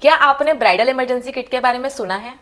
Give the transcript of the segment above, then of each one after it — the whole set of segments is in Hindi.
क्या आपने ब्राइडल इमरजेंसी किट के बारे में सुना है?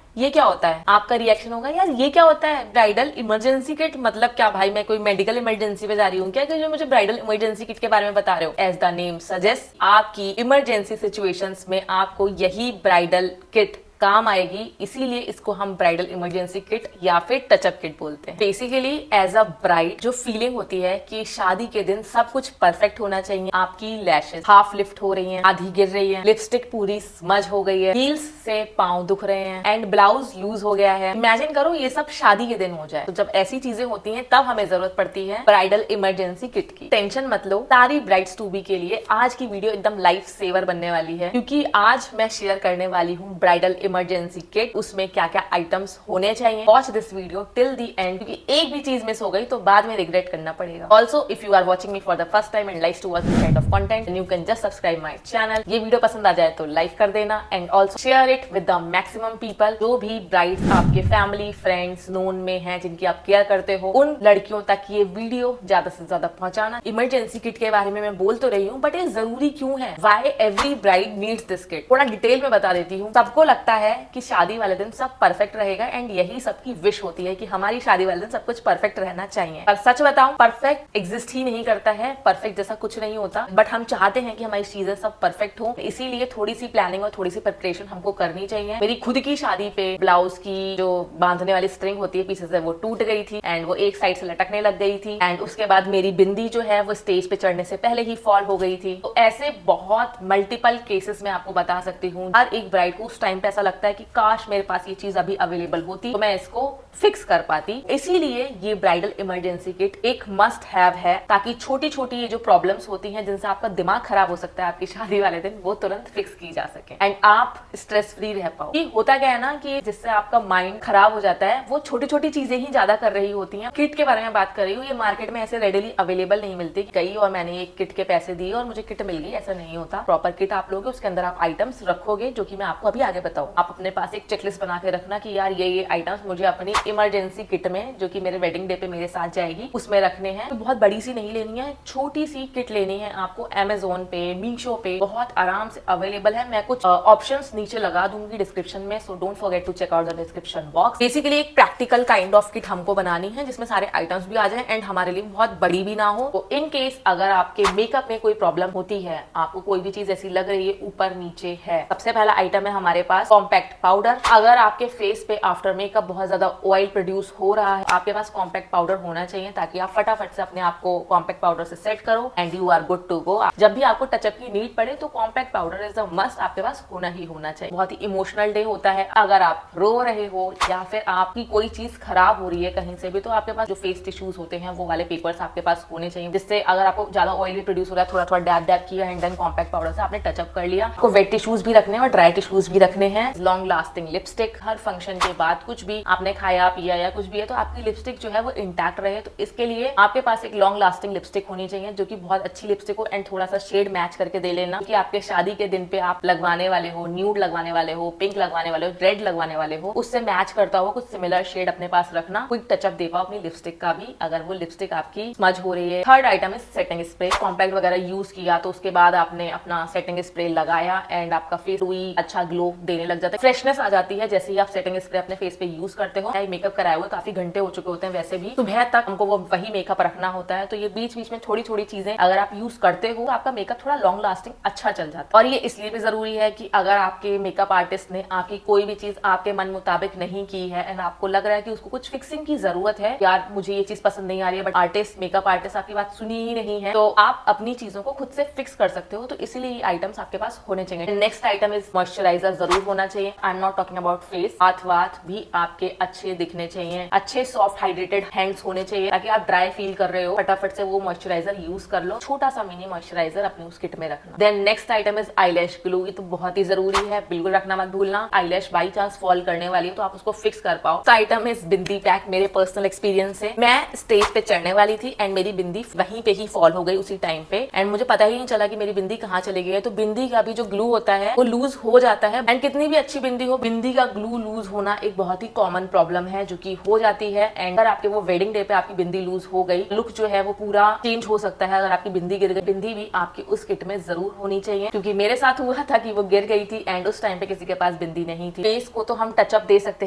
ये क्या होता है? आपका रिएक्शन होगा यार ये क्या होता है ब्राइडल इमरजेंसी किट, मतलब क्या भाई मैं कोई मेडिकल इमरजेंसी पे जा रही हूँ क्या कि जो मुझे ब्राइडल इमरजेंसी किट के बारे में बता रहे हो? एज द नेम सजेस्ट, आपकी इमरजेंसी सिचुएशंस में आपको यही ब्राइडल किट काम आएगी, इसीलिए इसको हम ब्राइडल इमरजेंसी किट या फिर टचअप किट बोलते हैं। बेसिकली एज अ ब्राइड जो फीलिंग होती है कि शादी के दिन सब कुछ परफेक्ट होना चाहिए, आपकी लैशेस हाफ लिफ्ट हो रही हैं, आधी गिर रही है, लिपस्टिक पूरी स्मज हो गई है, हील्स से पांव दुख रहे हैं एंड ब्लाउज लूज हो गया है, इमेजिन करो ये सब शादी के दिन हो जाए। तो जब ऐसी चीजें होती हैं तब हमें जरूरत पड़ती है ब्राइडल इमरजेंसी किट की। टेंशन मत लो, सारी ब्राइड्स टू बी के लिए आज की वीडियो एकदम लाइफ सेवर बनने वाली है, क्योंकि आज मैं शेयर करने वाली हूँ ब्राइडल इमरजेंसी किट, उसमें क्या क्या आइटम्स होने चाहिए। Watch this video till the end, क्योंकि एक भी चीज मिस हो गई तो बाद में रिग्रेट करना पड़ेगा। Also if you are watching me for the first time and likes to watch this kind of content, you can just subscribe my channel. ये वीडियो पसंद आ जाए तो लाइक कर देना and also share it with the maximum people. जो भी ब्राइड्स आपके फैमिली फ्रेंड्स नोन में हैं, जिनकी आप केयर करते हो, उन लड़कियों तक ये वीडियो ज्यादा से ज्यादा पहुंचाना। इमरजेंसी किट के बारे में मैं बोल तो रही हूँ, बट ये जरूरी क्यों है? Why every bride needs this kit, थोड़ा डिटेल में बता देती हूँ। सबको लगता है कि शादी वाले दिन सब परफेक्ट रहेगा एंड यही सबकी विश होती है कि हमारी शादी वाले दिन सब कुछ परफेक्ट रहना चाहिए। पर सच बताऊं, परफेक्ट एग्जिस्ट ही नहीं करता है, परफेक्ट जैसा कुछ नहीं होता, बट हम चाहते हैं कि हमारी चीजें सब परफेक्ट हो, इसीलिए थोड़ी सी प्लानिंग और थोड़ी सी प्रिपरेशन हमको करनी चाहिए। मेरी खुद की शादी पे ब्लाउज की जो बांधने वाली स्ट्रिंग होती है पीछे से, वो टूट गई थी एंड वो एक साइड से लटकने लग गई थी एंड उसके बाद मेरी बिंदी जो है वो स्टेज पे चढ़ने से पहले ही फॉल हो गई थी। तो ऐसे बहुत मल्टीपल केसेस में आपको बता सकती हूँ। हर एक ब्राइड को उस टाइम पे ऐसा लगता है कि काश मेरे पास ये चीज अभी अवेलेबल होती तो मैं इसको फिक्स कर पाती। इसीलिए ये ब्राइडल इमरजेंसी किट एक मस्ट हैव है, ताकि छोटी छोटी ये जो प्रॉब्लम्स होती हैं जिनसे आपका दिमाग खराब हो सकता है आपकी शादी वाले दिन, वो तुरंत फिक्स की जा सके एंड आप स्ट्रेस फ्री रह पाओ। ये होता क्या है ना कि जिससे आपका माइंड खराब हो जाता है वो छोटी छोटी चीजें ही ज्यादा कर रही होती हैं। किट के बारे में बात कर रही हूँ, ये मार्केट में ऐसे रेडिली अवेलेबल नहीं मिलती गई और मैंने एक किट के पैसे दिए और मुझे किट मिल गई, ऐसा नहीं होता। प्रॉपर किट आप लोगे, उसके अंदर आप आइटम्स रखोगे जो कि मैं आपको अभी आगे बताऊँ। आप अपने पास एक चेकलिस्ट बना के रखना कि यार ये आइटम्स मुझे अपनी इमरजेंसी किट में, जो कि मेरे वेडिंग डे पे मेरे साथ जाएगी, उसमें रखने हैं। तो बहुत बड़ी सी नहीं लेनी है, छोटी सी किट लेनी है आपको। Amazon पे, मीशो पे बहुत आराम से अवेलेबल है। मैं कुछ ऑप्शंस नीचे लगा दूंगी डिस्क्रिप्शन में, so don't forget to check out the description box. Basically एक प्रैक्टिकल काइंड ऑफ किट हमको बनानी है जिसमें सारे आइटम्स भी आ जाए एंड हमारे लिए बहुत बड़ी भी ना हो। तो इन केस अगर आपके मेकअप में कोई प्रॉब्लम होती है, आपको कोई भी चीज ऐसी लग रही है ऊपर नीचे है, सबसे पहला आइटम है हमारे पास कॉम्पैक्ट पाउडर। अगर आपके फेस पे आफ्टर मेकअप बहुत ज्यादा ऑयल प्रोड्यूस हो रहा है, आपके पास कॉम्पैक्ट पाउडर होना चाहिए ताकि आप फटाफट से अपने आप को कॉम्पैक्ट पाउडर से सेट करो and you are good to go. जब भी आपको टचअप की नीड पड़े तो compact powder is a must, आपके पास होना ही होना चाहिए। बहुत ही इमोशनल डे होता है, अगर आप रो रहे हो या फिर आपकी कोई चीज खराब हो रही है कहीं से भी, तो आपके पास जो फेस टिश्यूज होते हैं वो वाले पेपर्स आपके पास होने चाहिए, जिससे अगर आपको ज्यादा ऑयल भी प्रोड्यूस हो रहा है, थोड़ा थोड़ा डैब डैब किया एंड देन कॉम्पैक्ट पाउडर से आपने टचअप कर लिया। आपको वेट टिश्यूज भी रखने हैं और ड्राई टिश्यूज भी रखने हैं। लॉन्ग लास्टिंग लिपस्टिक, हर फंक्शन के बाद कुछ भी आपने खाया पिया या कुछ भी है तो आपकी लिपस्टिक जो है वो इंटैक्ट रहे, तो इसके लिए आपके पास एक लॉन्ग लास्टिंग लिपस्टिक होनी चाहिए जो कि बहुत अच्छी लिपस्टिक हो एंड थोड़ा सा शेड मैच करके दे लेना, क्योंकि आपके शादी के दिन पे आप लगवाने वाले हो, न्यूड लगवाने वाले हो, पिंक लगवाने वाले हो, रेड लगवाने वाले हो, उससे मैच करता हुआ कुछ सिमिलर शेड अपने पास रखना। क्विक टचअप दे पाओ अपनी लिपस्टिक का भी अगर वो लिपस्टिक आपकी स्मज हो रही है। Third item is setting spray. Compact वगैरह यूज किया तो उसके बाद आपने अपना सेटिंग स्प्रे लगाया एंड आपका फेस भी अच्छा ग्लो देने लग जाता है, फ्रेशनेस आ जाती है जैसे ही आप सेटिंग स्प्रे अपने फेस पे यूज करते हो। मेकअप कराए हुए काफी घंटे हो चुके होते हैं, वैसे भी सुबह तक हमको वो वही मेकअप रखना होता है, तो ये बीच बीच में थोड़ी थोड़ी चीजें अगर आप यूज करते हो तो आपका मेकअप थोड़ा लॉन्ग लास्टिंग अच्छा चल जाता है। और ये इसलिए भी जरूरी है कि अगर आपके मेकअप आर्टिस्ट ने आपकी कोई भी चीज आपके मन मुताबिक नहीं की है एंड आपको लग रहा है कि उसको कुछ फिक्सिंग की जरूरत है, यार मुझे ये चीज पसंद नहीं आ रही है, बट आर्टिस्ट मेकअप आर्टिस्ट आपकी बात सुनी ही नहीं है, तो आप अपनी चीजों को खुद से फिक्स कर सकते हो। तो इसीलिए ये आइटम्स आपके पास होने चाहिए। नेक्स्ट आइटम इज मॉइस्चराइजर जरूर होना चाहिए। I am not talking about face, हाथ वाथ भी आपके अच्छे दिखने चाहिए, अच्छे सॉफ्ट हाइड्रेटेड हैंड्स होने चाहिए ताकि आप ड्राई फील कर रहे हो फटाफट से वो मॉइस्चराइजर यूज कर लो। छोटा सा मिनी मॉइस्चराइजर अपने उस किट में रखना। Then next item is eyelash glue. ये तो बहुत ही जरूरी है, बिल्कुल रखना मत भूलना। आईलैश बाई चांस फॉल करने वाली है तो आप उसको फिक्स कर पाओ। Item is bindi pack. मेरे पर्सनल एक्सपीरियंस से मैं स्टेज पे चढ़ने वाली थी एंड मेरी बिंदी वहीं पे ही फॉल हो गई उसी टाइम पे एंड मुझे पता ही नहीं चला कि मेरी बिंदी कहाँ चली गई है। तो बिंदी का भी जो ग्लू होता है वो लूज हो जाता है एंड कितनी भी अच्छी बिंदी हो, बिंदी का ग्लू लूज होना एक बहुत ही कॉमन प्रॉब्लम है जो कि हो जाती है। एंड अगर आपके वो वेडिंग डे पे आपकी बिंदी लूज हो गई, लुक जो है वो पूरा चेंज हो सकता है। अगर आपकी बिंदी गिर गई, बिंदी भी आपकी उस किट में जरूर होनी चाहिए, क्योंकि मेरे साथ हुआ था कि वो गिर गई थी एंड उस टाइम पे किसी के पास बिंदी नहीं थी। फेस को तो हम टचअप दे सकते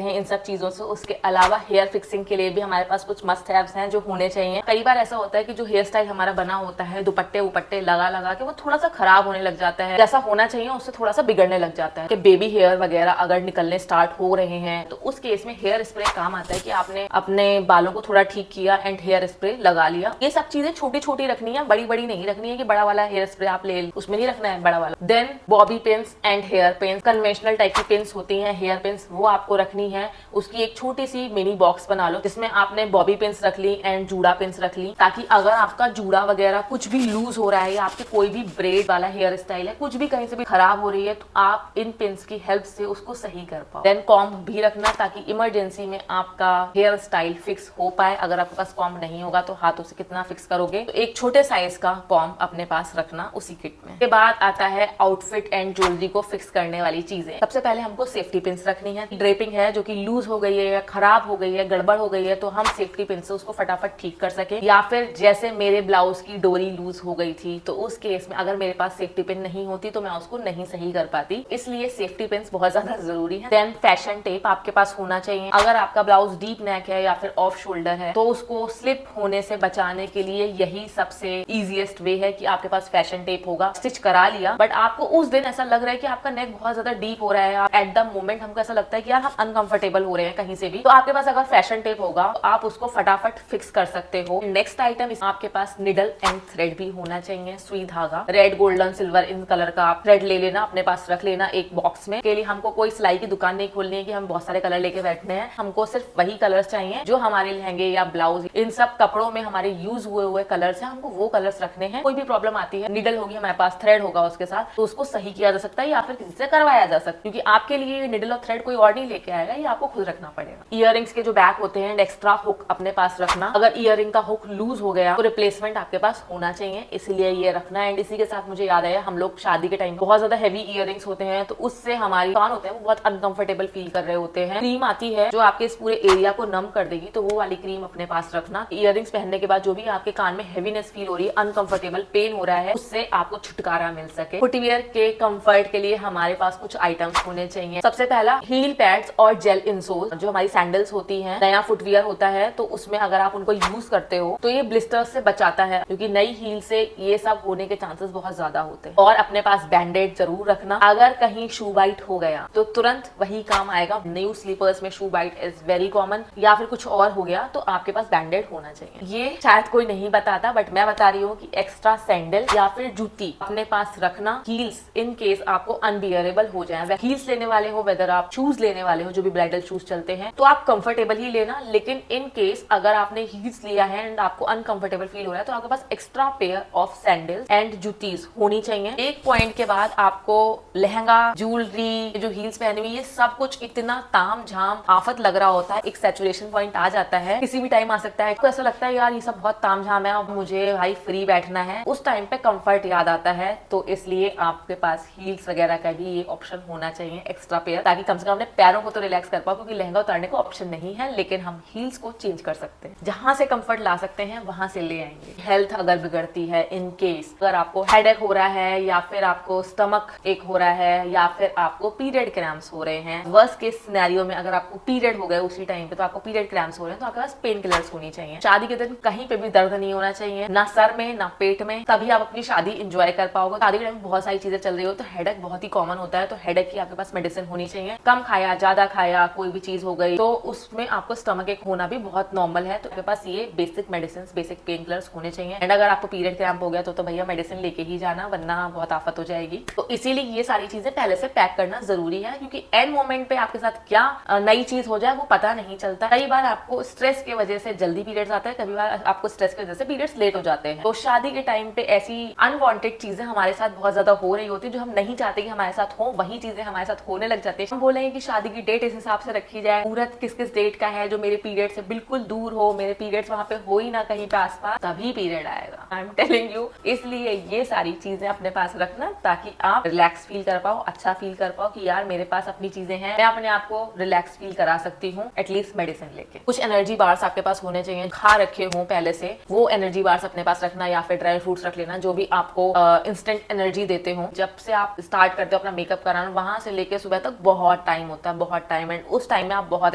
हैं इन सब चीजों से, उसके अलावा हेयर फिक्सिंग के लिए भी हमारे पास कुछ मस्ट हैव्स हैं जो होने चाहिए। कई बार ऐसा होता है कि जो हेयर स्टाइल हमारा बना होता है, दुपट्टे उपट्टे लगा लगा के वो थोड़ा सा खराब होने लग जाता है, जैसा होना चाहिए उससे थोड़ा सा बिगड़ने लग जाता है। कि बेबी हेयर वगैरह अगर निकलने स्टार्ट हो रहे हैं तो उस केस में हेयर स्प्रे काम आता है कि आपने अपने बालों को थोड़ा ठीक किया एंड हेयर स्प्रे लगा लिया। ये सब चीजें छोटी छोटी रखनी है, बड़ी बड़ी नहीं रखनी है कि बड़ा वाला हेयर स्प्रे आप ले, उसमें नहीं रखना है बड़ा वाला। Then bobby pins and hair pins, conventional type की पिन्स होती हैं हेयर पिन्स, वो आपको रखनी है। उसकी एक छोटी सी मिनी बॉक्स बना लो जिसमें आपने बॉबी पिन्स रख ली एंड जूड़ा पिन्स रख ली, ताकि अगर आपका जूड़ा वगैरह कुछ भी लूज हो रहा है या आपके कोई भी ब्रेड वाला हेयर स्टाइल है, कुछ भी कहीं से भी खराब हो रही है, तो आप इन पिन्स की हेल्प से उसको सही कर पाओ। देन कॉम्ब भी रखना ताकि इमरजेंसी में आपका हेयर स्टाइल फिक्स हो पाए। अगर आपके पास कॉम्ब नहीं होगा तो हाथों से कितना फिक्स करोगे, तो एक छोटे साइज का कॉम्ब अपने पास रखना उसी किट में। के बाद आता है आउटफिट एंड ज्वेलरी को फिक्स करने वाली चीजें। सबसे पहले हमको सेफ्टी पिन्स रखनी है। ड्रेपिंग है जो कि लूज हो गई है या खराब हो गई है, गड़बड़ हो गई है, तो हम सेफ्टी पिन से उसको फटाफट ठीक कर सके। या फिर जैसे मेरे ब्लाउज की डोरी लूज हो गई थी, तो उस केस में अगर मेरे पास सेफ्टी पिन नहीं होती तो मैं उसको नहीं सही कर पाती, इसलिए सेफ्टी पिन बहुत ज्यादा जरूरी है। देन फैशन टेप आपके पास होना चाहिए। अगर आपका ब्लाउज डीप नेक है या फिर ऑफ शोल्डर है तो उसको स्लिप होने से बचाने के लिए यही सबसे इजीएस्ट वे है कि आपके पास फैशन टेप होगा। स्टिच करा लिया बट आपको उस दिन ऐसा लग रहा है कि आपका नेक बहुत ज्यादा डीप हो रहा है, एट द मोमेंट हमको ऐसा लगता है कि यार हम अनकंफर्टेबल हो रहे हैं कहीं से भी, तो आपके पास अगर फैशन टेप होगा तो आप उसको फटाफट फिक्स कर सकते हो। नेक्स्ट आइटम, आपके पास निडल एंड थ्रेड भी होना चाहिए, सुई धागा। Red, golden, silver in colour का आप थ्रेड ले लेना, अपने पास रख लेना एक बॉक्स में। के लिए हमको कोई सिलाई की दुकान नहीं खोलनी है कि हम बहुत सारे कलर लेके बैठने हैं। हमको सिर्फ वही कलर्स चाहिए जो हमारे लहंगे या ब्लाउज, इन सब कपड़ों में हमारे यूज हुए कलर्स हैं, हमको वो कलर्स रखने हैं। कोई भी प्रॉब्लम आती है, निडल होगी हमारे पास, थ्रेड होगा उसके साथ, तो उसको सही किया जा सकता है या फिर किसी से करवाया जा सकता है, क्योंकि आपके लिए निडल और थ्रेड कोई और नहीं लेके आएगा, ये आपको खुद रखना पड़ेगा। इयररिंग्स के जो बैक होते हैं, एक्स्ट्रा हुक अपने पास रखना। अगर इयररिंग का हुक लूज हो गया तो रिप्लेसमेंट आपके पास होना चाहिए, इसलिए ये रखना। एंड इसी के साथ मुझे याद आया, हम लोग शादी के टाइम बहुत ज्यादा हैवी इयररिंग्स होते हैं तो उससे हमारी कान होते हैं वो बहुत अनकंफर्टेबल फील कर रहे होते हैं। क्रीम आती है जो आपके इस पूरे एरिया को नम कर देगी, तो वो वाली क्रीम अपने पास रखना। इयररिंग्स पहनने के बाद जो भी आपके कान में हैवीनेस फील हो रही है, अनकंफर्टेबल पेन हो रहा है, उससे आपको छुटकारा मिल सके। फुटवियर के कंफर्ट के लिए हमारे पास कुछ आइटम्स होने चाहिए। सबसे पहला, हील पैड्स और जेल इंसोल। जो हमारी सैंडल्स होती हैं, नया फुटवियर होता है तो उसमें अगर आप उनको यूज करते हो तो ये ब्लिस्टर्स से बचाता है, क्योंकि नई हील से ये सब होने के चांसेस बहुत ज्यादा होते हैं। और अपने पास बैंडेड जरूर रखना, अगर कहीं शू बाइट हो गया तो तुरंत वही काम आएगा। न्यू स्लीपर्स में शू बाइट इज वेरी कॉमन, या फिर कुछ और हो गया तो आपके पास बैंडेड होना चाहिए। ये शायद कोई नहीं बताता बट मैं बता रही हूँ कि एक्स्ट्रा सैंडल या फिर जूती अपने पास रखना। हील्स इन केस आपको अनबियरेबल हो जाए, हील्स लेने वाले हो, वेदर आप शूज लेने वाले हो जो भी ब्राइडल शूज चलते हैं, तो आप कंफर्टेबल ही लेना। लेकिन इन केस अगर आपने हील्स लिया है एंड आपको अनकंफर्टेबल फील हो रहा है तो आपके पास extra pair of sandals and juttis होनी चाहिए। एक पॉइंट के बाद आपको लहंगा, ज्वेलरी, जो हील्स पहनी हुई, ये सब कुछ इतना ताम झाम आफत लग रहा होता है, एक सैचुरेशन पॉइंट आ जाता है, किसी भी टाइम आ सकता है। तो ऐसा लगता है यार ये सब बहुत ताम झाम है, अब मुझे भाई फ्री बैठना है, उस टाइम पे कंफर्ट याद आता है। तो इसलिए आपके पास हील्स वगैरह का भी ये ऑप्शन होना चाहिए, एक्स्ट्रा पेयर, ताकि कम से कम अपने पैरों को तो रिलैक्स कर पाओ, क्योंकि लहंगा उतारने का ऑप्शन नहीं है, लेकिन हम हील्स को चेंज कर सकते हैं। जहां से कंफर्ट ला सकते हैं वहां से ले आएंगे। हेल्थ अगर बिगड़ती है, इन केस अगर आपको हेडेक हो रहा है या फिर आपको स्टमक एक हो रहा है या फिर आपको पीरियड क्रैम्प्स हो रहे हैं, वर्स्ट केस सिनेरियो में अगर आपको पीरियड हो गए उसी टाइम पे, तो आपको पीरियड क्रैम्प्स हो रहे हैं, तो आपके पास पेन किलर्स होनी चाहिए। शादी के दिन कहीं पे भी दर्द नहीं होना चाहिए, ना सर में ना पेट में, तभी आप अपनी शादी एंजॉय कर पाओगे। शादी के टाइम बहुत सारी चीजें चल रही हो तो हेडेक बहुत ही कॉमन होता है, तो हेडेक की आपके पास मेडिसिन होनी चाहिए। कम खाया, ज्यादा खाया, कोई भी चीज हो गई तो उसमें आपको स्टमक एक होना भी बहुत नॉर्मल है, तो आपके पास ये basic medicine, basic pain killers होने चाहिए। एंड अगर आपको पीरियड क्रैम्प हो गया तो भैया मेडिसिन लेके ही जाना, वरना बहुत आफत हो जाएगी। तो इसीलिए ये सारी चीजें पहले से पैक करना जरूरी है, क्योंकि एंड मोमेंट पे आपके साथ क्या नई चीज हो जाए वो पता नहीं चलता। कई बार आपको स्ट्रेस की वजह से जल्दी पीरियड्स आता है, कभी बार आपको स्ट्रेस की वजह से पीरियड्स लेट हो जाते हैं। तो शादी के टाइम पे ऐसी अनवांटेड चीजें हमारे साथ बहुत ज्यादा हो रही होती है, जो हम नहीं चाहते कि हमारे साथ हो, वही चीजें हमारे साथ होने लग जाती है। हम बोलेंगे कि शादी की डेट इस हिसाब से रखी जाए, मुहूर्त किस किस डेट का है जो मेरे पीरियड से बिल्कुल दूर हो, मेरे पीरियड्स वहां पे हो ही ना कहीं पे आसपास, तभी पीरियड आएगा। I am telling you. इसलिए ये सारी चीजें अपने पास रखना ताकि आप रिलैक्स फील कर पाओ, अच्छा फील कर पाओ कि कि यार मेरे पास अपनी चीजें हैं, मैं अपने आप को रिलैक्स फील करा सकती हूँ एटलीस्ट मेडिसिन लेके। कुछ एनर्जी बार्स आपके पास होने चाहिए, खा रखे हों पहले से, वो एनर्जी बार्स अपने पास रखना, या फिर ड्राई फ्रूट्स रख लेना जो भी आपको इंस्टेंट एनर्जी देते हो। जब से आप स्टार्ट करते हो अपना मेकअप कराना, वहां से लेके सुबह तक बहुत टाइम होता है, बहुत टाइम, एंड उस टाइम में आप बहुत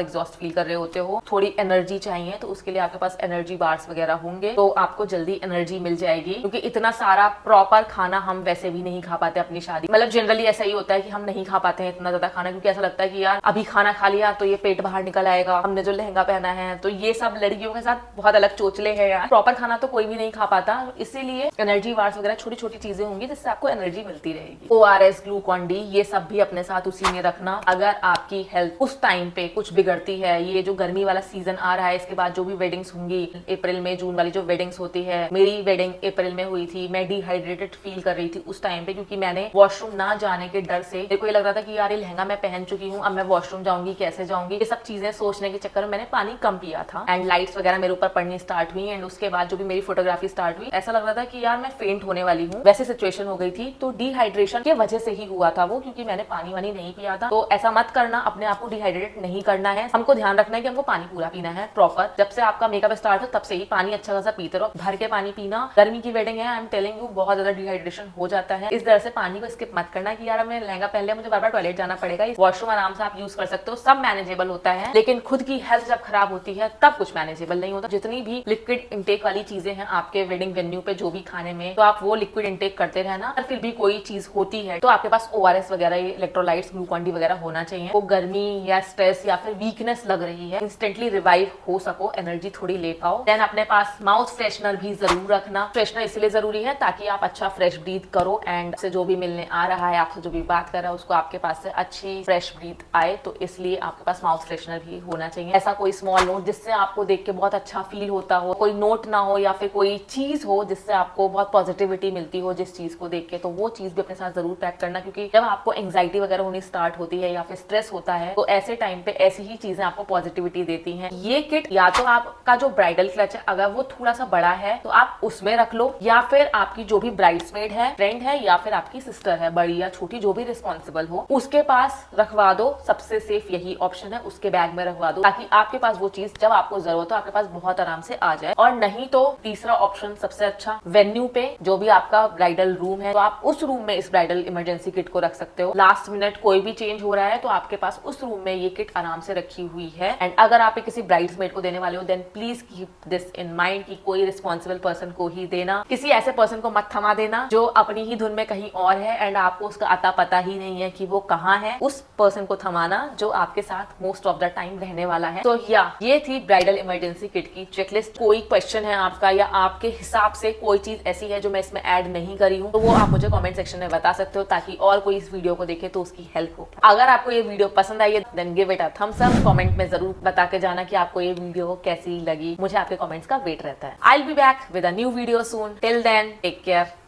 एग्जॉस्ट फील कर रहे होते हो, थोड़ी एनर्जी चाहिए, तो उसके लिए आपके पास एनर्जी बार्स वगैरह होंगे तो आपको जल्दी एनर्जी मिल जाएगी। क्योंकि इतना सारा प्रॉपर खाना हम वैसे भी नहीं खा पाते अपनी शादी, मतलब जनरली ऐसा ही होता है कि हम नहीं खा पाते हैं इतना ज्यादा खाना, क्योंकि ऐसा लगता है कि यार अभी खाना खा लिया तो ये पेट बाहर निकल आएगा, हमने जो लहंगा पहना है, तो ये सब लड़कियों के साथ बहुत अलग चोचले हैं यार। प्रॉपर खाना तो कोई भी नहीं खा पाता, इसीलिए एनर्जी बार्स वगैरह छोटी छोटी चीजें होंगी जिससे आपको एनर्जी मिलती रहेगी। ORS, ग्लूकॉन डी, ये सब भी अपने साथ उसी में रखना। अगर आपकी हेल्थ उस टाइम पे कुछ बिगड़ती है, ये जो गर्मी वाला सीजन आ रहा है, इसके बाद जो भी वेडिंग्स होंगी, अप्रैल में जून वाली जो वेडिंग्स होती है, मेरी वेडिंग अप्रैल में हुई थी, मैं डिहाइड्रेटेड फील कर रही थी उस टाइम पे, क्योंकि मैंने वॉशरूम ना जाने के डर से, मेरे को ये लग रहा था कि यार ये लहंगा मैं पहन चुकी हूँ, अब मैं वॉशरूम जाऊंगी कैसे जाऊंगी, ये सब चीजें सोचने के चक्कर में मैंने पानी कम पिया था, एंड लाइट्स वगैरह मेरे ऊपर पड़नी स्टार्ट हुई, एंड उसके बाद जो भी मेरी फोटोग्राफी स्टार्ट हुई, ऐसा लग रहा था कि यार मैं फेंट होने वाली हूँ, वैसी सिचुएशन हो गई थी। तो डिहाइड्रेशन की वजह से ही हुआ था वो, क्योंकि मैंने पानी वानी नहीं पिया था। तो ऐसा मत करना, अपने आप को डिहाइड्रेट नहीं करना है, हमको ध्यान रखना है कि हमको पानी पूरा पीना है प्रॉपर। जब से आपका मेकअप स्टार्ट हो तब से ही पानी अच्छा खासा पीते रहो, भर के पानी पीना। गर्मी की वेडिंग है, आई एम टेलिंग यू, बहुत ज्यादा डिहाइड्रेशन हो जाता है, इस तरह से पानी को स्किप मत करना कि यार मैं लहंगा पहन लिया, मुझे बार बार टॉयलेट जाना पड़ेगा। वॉशरूम आराम से आप यूज कर सकते हो, सब मैनेजेबल होता है, लेकिन खुद की हेल्थ जब खराब होती है तब कुछ मैनेजेबल नहीं होता। जितनी भी लिक्विड इंटेक वाली चीजें हैं आपके वेडिंग वेन्यू पे, जो भी खाने में, तो आप वो लिक्विड इंटेक करते रहना। और फिर भी कोई चीज होती है तो आपके पास ORS वगैरह, इलेक्ट्रोलाइट्स, ग्लूकॉन डी वगैरह होना चाहिए। वो गर्मी या स्ट्रेस या फिर वीकनेस लग रही है, इंस्टेंटली रिवाइव हो सको, एनर्जी थोड़ी ले पाओ। देन अपने पास माउथ फ्रेशनर भी जरूर रखना। फ्रेशनर इसलिए जरूरी है ताकि आप अच्छा फ्रेश ब्रीथ करो, एंड से जो भी मिलने आ रहा है, आपसे जो भी बात कर रहा है, उसको आपके पास से अच्छी फ्रेश ब्रीथ आए, तो इसलिए आपके पास माउथ फ्रेशनर भी होना चाहिए। ऐसा कोई स्मॉल नोट जिससे आपको देख के बहुत अच्छा फील होता हो, कोई नोट ना हो या फिर कोई चीज हो जिससे आपको बहुत पॉजिटिविटी मिलती हो जिस चीज को देख के, तो वो चीज भी अपने साथ जरूर पैक करना। क्योंकि जब आपको एंग्जाइटी वगैरह होनी स्टार्ट होती है या फिर स्ट्रेस होता है, तो ऐसे टाइम पे ऐसी ही चीजें आपको पॉजिटिविटी देती हैं। ये किट या तो आपका जो ब्राइडल क्लच है अगर वो थोड़ा सा बड़ा है तो आप उसमें रख लो, या फिर आपकी जो भी ब्राइड्समेड है, फ्रेंड है, या फिर आपकी सिस्टर है, बड़ी या छोटी, जो भी रिस्पॉन्सिबल हो, उसके पास रखवा दो। सबसे सेफ यही ऑप्शन है, उसके बैग में रखवा दो, ताकि आपके पास वो चीज जब आपको जरूरत हो आपके पास बहुत आराम से आ जाए। और नहीं तो तीसरा ऑप्शन सबसे अच्छा, वेन्यू पे जो भी आपका ब्राइडल रूम है, तो आप उस रूम में इस ब्राइडल इमरजेंसी किट को रख सकते हो। लास्ट मिनट कोई भी चेंज हो रहा है तो आपके पास उस रूम में ये किट आराम से रखी हुई है। एंड अगर आप किसी ब्राइड्समेड को देने वाले हो, then please keep this in mind कि कोई रिस्पॉन्सिबल पर्सन को ही देना, किसी ऐसे पर्सन को मत थमा देना जो अपनी ही धुन में कहीं और है एंड आपको उसका अता पता ही नहीं है कि वो कहाँ है। उस पर्सन को थमाना जो आपके साथ मोस्ट ऑफ द टाइम रहने वाला है। तो ये थी ब्राइडल इमरजेंसी किट की चेकलिस्ट। कोई क्वेश्चन है आपका या आपके हिसाब से कोई चीज ऐसी है जो मैं इसमें ऐड नहीं करी हूँ, तो वो आप मुझे कमेंट सेक्शन में बता सकते हो, ताकि और कोई इस वीडियो को देखे तो उसकी हेल्प हो। अगर आपको ये वीडियो पसंद आई है then give it a thumbs up. Comment में जरूर बता के जाना कि आपको ये वीडियो कैसी लगी, मुझे आपके कमेंट्स का वेट रहता है। I will be back with a new video soon. Till then take care.